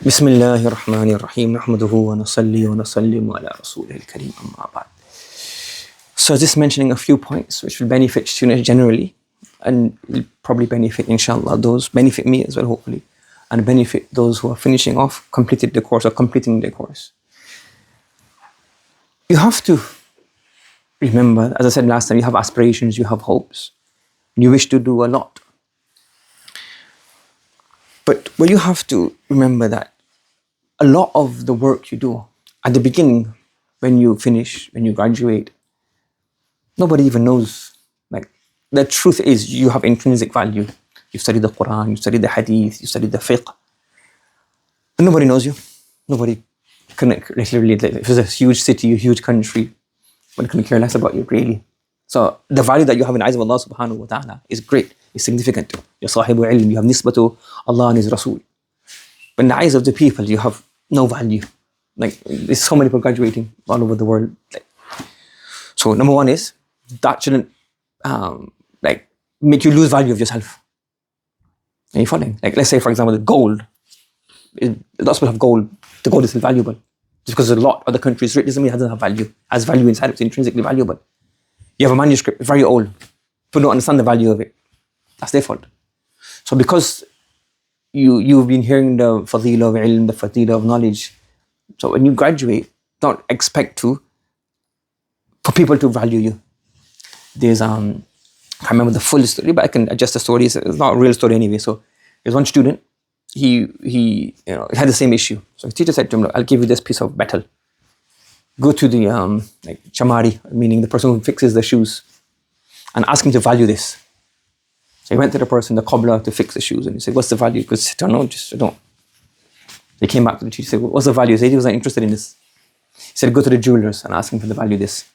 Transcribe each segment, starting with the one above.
بسم الله الرحمن الرحيم نحمده ونصلي ونسلم على رسوله الكريم أما بعد. So just mentioning a few points which will benefit students generally and will probably benefit inshallah those, benefit me as well hopefully, and benefit those who are finishing off, completed the course or completing the course. You have to remember, as I said last time, you have aspirations, you have hopes, you wish to do a lot. But you have to remember that a lot of the work you do at the beginning, when you finish, when you graduate, nobody even knows. Like, the truth is you have intrinsic value. You studied the Quran, you studied the Hadith, you studied the fiqh. But nobody knows you. Nobody can literally, if it's a huge city, a huge country, one can care less about you really. So the value that you have in the eyes of Allah subhanahu wa ta'ala is great, is significant. You're sahibu ilm, you have nisbatu Allah and His Rasul. But in the eyes of the people, you have no value. Like, there's so many people graduating all over the world. So number one is, that shouldn't make you lose value of yourself. Are you following? Like, let's say for example, the gold. Lots of people have gold. The gold is still valuable. Just because a lot of the countries rich doesn't mean it doesn't have value. It has value inside, it's intrinsically valuable. You have a manuscript, it's very old. People don't understand the value of it. That's their fault. So because you've been hearing the fadila of ilm, the fadila of knowledge, so when you graduate, don't expect for people to value you. There's, I can't remember the full story, but I can adjust the story. It's not a real story anyway. So there's one student, he had the same issue. So his teacher said to him, look, I'll give you this piece of metal. Go to the chamari, meaning the person who fixes the shoes, and ask him to value this. So he went to the person, the cobbler, to fix the shoes, and he said, what's the value? Because I don't know, I don't. He came back to the teacher, said, what's the value? He said he was not interested in this. He said, go to the jewelers and ask him for the value of this.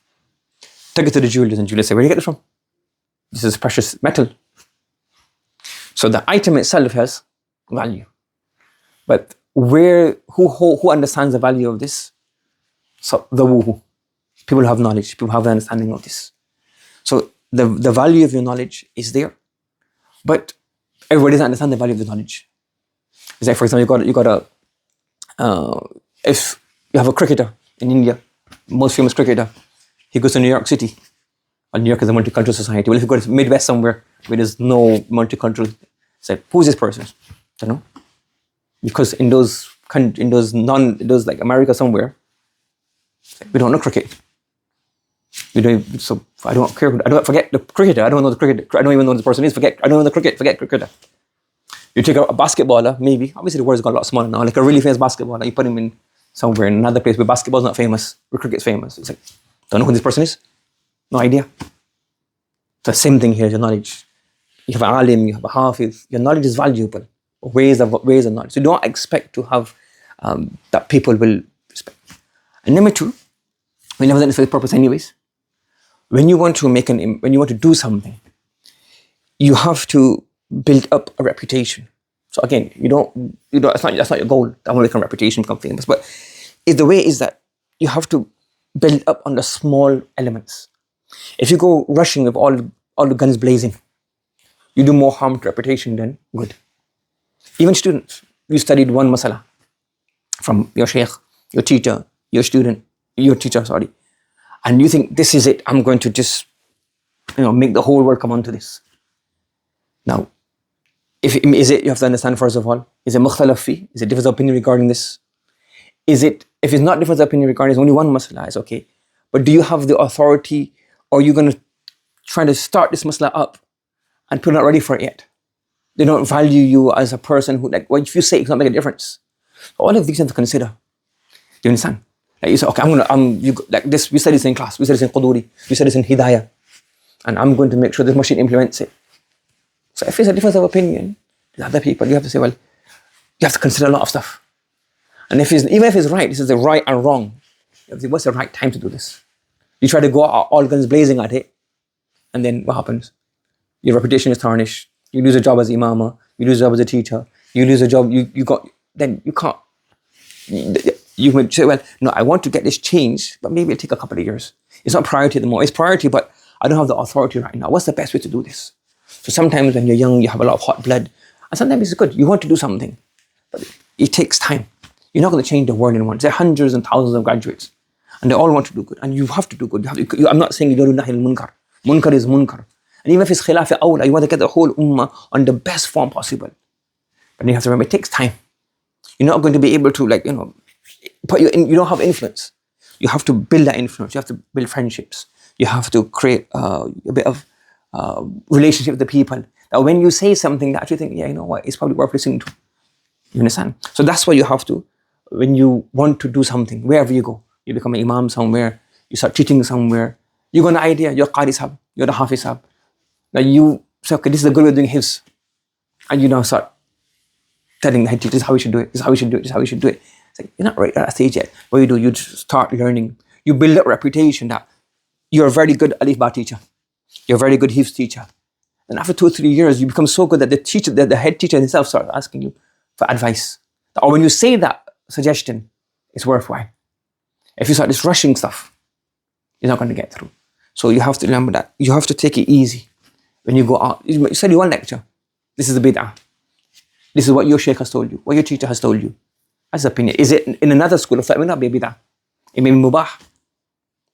Took it to the jewelers, and jewelers said, where do you get this from? This is precious metal. So the item itself has value. But who understands the value of this? So the woohoo. People who have knowledge, people who have the understanding of this. So the value of your knowledge is there. But everybody doesn't understand the value of the knowledge. It's like, for example, if you have a cricketer in India, most famous cricketer, he goes to New York City. Well, New York is a multicultural society. Well, if you go to Midwest somewhere where there's no multicultural, say, who's this person? I don't know. Because in those like America somewhere, we don't know cricket. So I don't care. I don't forget the cricketer. I don't know the cricketer. I don't even know who the person is. I don't know the cricket. Forget cricketer. You take a basketballer, maybe. Obviously, the world's got a lot smaller now. Like a really famous basketballer, you put him in somewhere in another place where basketball's not famous, where cricket's famous. It's like, don't know who this person is. No idea. The same thing here. Your knowledge. You have an alim. You have a hafiz. Your knowledge is valuable. Ways of knowledge. So don't expect to have that people will respect. And number two, we never done this for the purpose anyways. When you want to do something, you have to build up a reputation. So again, that's not your goal. I want to become a reputation, become famous. But the way is that you have to build up on the small elements. If you go rushing with all the guns blazing, you do more harm to reputation than good. Even students, you studied one masala from your sheikh, your teacher, and you think this is it, I'm going to just make the whole world come onto this. Now, you have to understand first of all, is it mukhtalaf fi? Is it difference of opinion regarding this? If it's not difference of opinion regarding, it's only one masala, it's okay. But do you have the authority, or are you going to try to start this masala up and people are not ready for it yet? They don't value you as a person who, like, what if you say it's not make a difference? All of these things to consider. Do you understand? Like, you say, okay, we study this in class, we study this in Quduri, we study this in Hidayah, and I'm going to make sure this machine implements it. So if it's a difference of opinion with other people, you have to say, well, you have to consider a lot of stuff. And even if it's right, this is the right and wrong, you have to say, what's the right time to do this? You try to go out all guns blazing at it, and then what happens? Your reputation is tarnished. You lose a job as imama, you lose a job as a teacher, you lose a job, then you can't. You would say, well, no, I want to get this changed, but maybe it'll take a couple of years. It's not priority at the moment. It's priority, but I don't have the authority right now. What's the best way to do this? So sometimes when you're young, you have a lot of hot blood, and sometimes it's good. You want to do something, but it takes time. You're not going to change the world in one. There are hundreds and thousands of graduates, and they all want to do good. And you have to do good. I'm not saying you don't do nahi al-munkar. Munkar is munkar. And even if it's khilaf awla, you want to get the whole ummah on the best form possible. But you have to remember, it takes time. You're not going to be able to, you don't have influence. You have to build that influence. You have to build friendships. You have to create a bit of relationship with the people. That when you say something, that you think, yeah, you know what, it's probably worth listening to. You understand? So that's why you have to, when you want to do something, wherever you go, you become an imam somewhere, you start teaching somewhere, you got an idea, you're qari sahab, you're the hafiz sahab. Now you say, okay, this is a good way of doing hifz. And you now start telling the head teacher, this is how we should do it, this is how we should do it, this is how we should do it. It's like, you're not right at that stage yet. What you do, you just start learning. You build up a reputation that you're a very good alif ba teacher. You're a very good hifz teacher. And after 2 or 3 years, you become so good that the head teacher himself starts asking you for advice. Or when you say that suggestion, it's worthwhile. If you start just rushing stuff, you're not going to get through. So you have to remember that. You have to take it easy. When you go out, you study one lecture. This is the bid'ah. This is what your sheikh has told you, what your teacher has told you. That's the opinion. Is it in another school of thought? It may not be bid'ah. It may be mubah.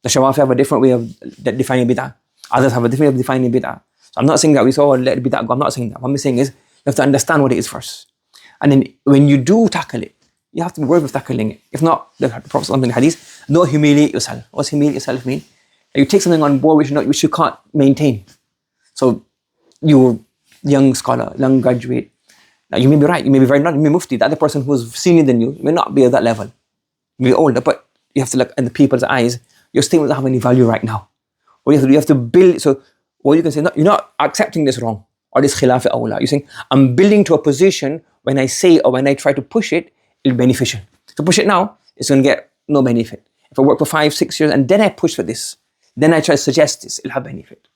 The Shawafi have a different way of defining bid'ah. Others have a different way of defining bid'ah. So I'm not saying that we say, oh, let bid'ah go. I'm not saying that. What I'm saying is, you have to understand what it is first. And then when you do tackle it, you have to be worried with tackling it. If not, the Prophet in the hadith, don't humiliate yourself. What's humiliate yourself mean? You take something on board which you can't maintain. So you're a young scholar, young graduate. Now you may be right, you may be very not, you may be mufti. The other person who's senior than you may not be at that level. You may be older, but you have to look in the people's eyes. Your statement doesn't have any value right now. What you have to do, you have to build. So what you can say, no, you're not accepting this wrong or this khilaf awla. You're saying, I'm building to a position when I say or when I try to push it, it'll be beneficial. To push it now, it's going to get no benefit. If I work for 5, 6 years and then I push for this, then I try to suggest this, it'll have benefit. Do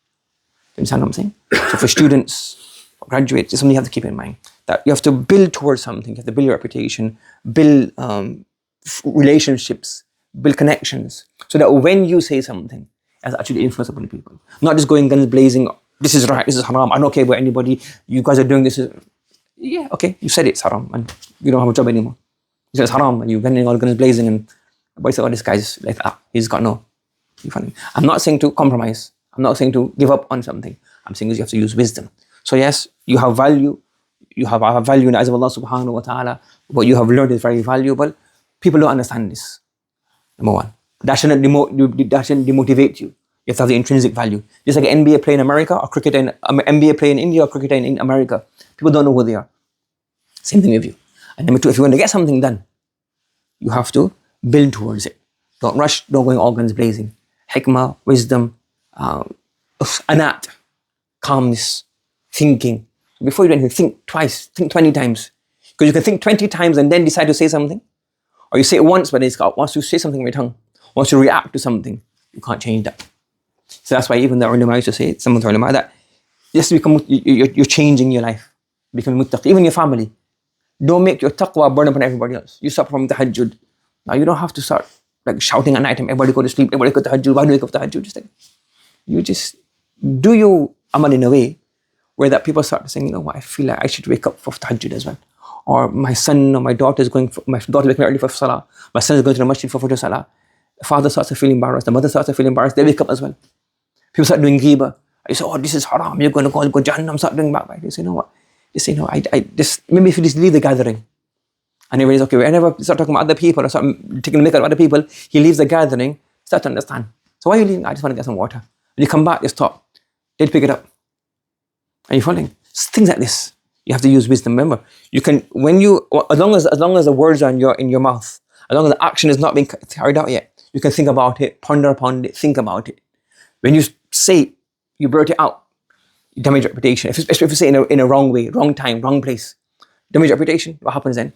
you understand what I'm saying? So for students, for graduates, it's something you have to keep in mind. That you have to build towards something. You have to build your reputation, build relationships, build connections. So that when you say something, it has actually influence upon people. Not just going guns blazing, this is right, this is haram, I don't care about anybody, you guys are doing this. Yeah, okay, you said it's haram and you don't have a job anymore. You said it's haram and you're getting all guns blazing and everybody said, oh, this guy's like that. He's got no. I'm not saying to compromise. I'm not saying to give up on something. I'm saying you have to use wisdom. So yes, you have value. You have a value in the eyes of Allah subhanahu wa ta'ala. What you have learned is very valuable. People don't understand this. Number one. That shouldn't demotivate you. You have to have the intrinsic value. Just like an NBA player in America or cricketer in NBA player in India or cricketer in America. People don't know who they are. Same thing with you. And number two, if you want to get something done, you have to build towards it. Don't rush, don't go all guns blazing. Hikmah, wisdom, anat, calmness, thinking. Before you do anything, think twice, think 20 times. Because you can think 20 times and then decide to say something. Or you say it once, but once you say something with your tongue, once you react to something, you can't change that. So that's why even the ulama used to say, some of the ulama, that just become, you're changing your life. Becoming muttaqi, even your family. Don't make your taqwa burn upon everybody else. You start from tahajjud. Now you don't have to start like shouting at night time, everybody go to sleep, everybody go to tahajjud, why do you wake up tahajjud? Just like, you just do your amal in a way where that people start saying, you know what, I feel like I should wake up for tahajjud as well. Or my son or my daughter is my daughter is waking early for salah, my son is going to the masjid for fajr salah. The father starts to feel embarrassed, the mother starts to feel embarrassed, they wake up as well. People start doing ghibah. I say, oh, this is haram, you're going to go Jahannam, start doing backbite. They say, you know what, just say, no, maybe if you just leave the gathering. And he realizes, okay, whenever you start talking about other people or start taking a mick out of other people, he leaves the gathering, start to understand. So why are you leaving? I just want to get some water. When you come back, you stop. They'd pick it up. Are you following? Things like this. You have to use wisdom. Remember, you can, as long as the words are in your mouth, as long as the action is not being carried out yet, you can think about it, ponder upon it, think about it. When you say it, you blurt it out, you damage your reputation. Especially if you say it in a wrong way, wrong time, wrong place, damage your reputation. What happens then?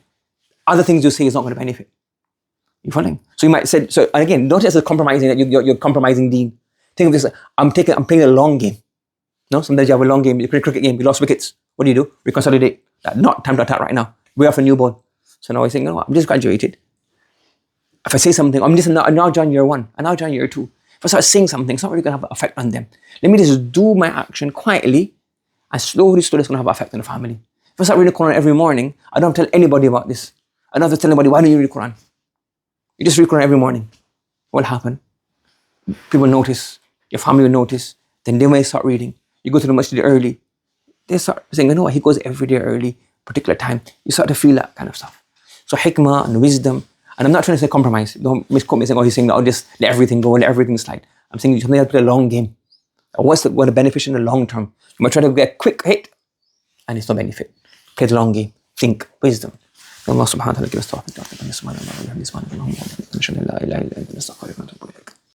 Other things you say is not going to benefit. You following? So you might say, so again, not just as compromising that you're compromising deen. Think of this, I'm playing a long game. No, sometimes you have a long game, you play a cricket game, you lost wickets. What do? Reconsolidate. Not time to attack right now. We're off a new ball. So now I think, you know what, I'm just graduated. If I say something, I'm now join year 1, and now join year 2. If I start saying something, it's not really going to have an effect on them. Let me just do my action quietly, and slowly it's going to have an effect on the family. If I start reading the Quran every morning, I don't tell anybody about this. Another tell anybody, why don't you read Quran? You just read Quran every morning. What will happen? People notice, your family will notice, then they may start reading. You go to the masjid early, they start saying, you know what, he goes every day early, particular time. You start to feel that kind of stuff. So hikmah and wisdom, and I'm not trying to say compromise. Don't misquote me saying, oh, he's saying that, oh, just let everything go, let everything slide. I'm saying something that's a long game. What's the benefit in the long term? You might try to get a quick hit, and it's no benefit. Play the long game. Think. Wisdom. Allah subhanahu wa ta'ala give us tawfiq.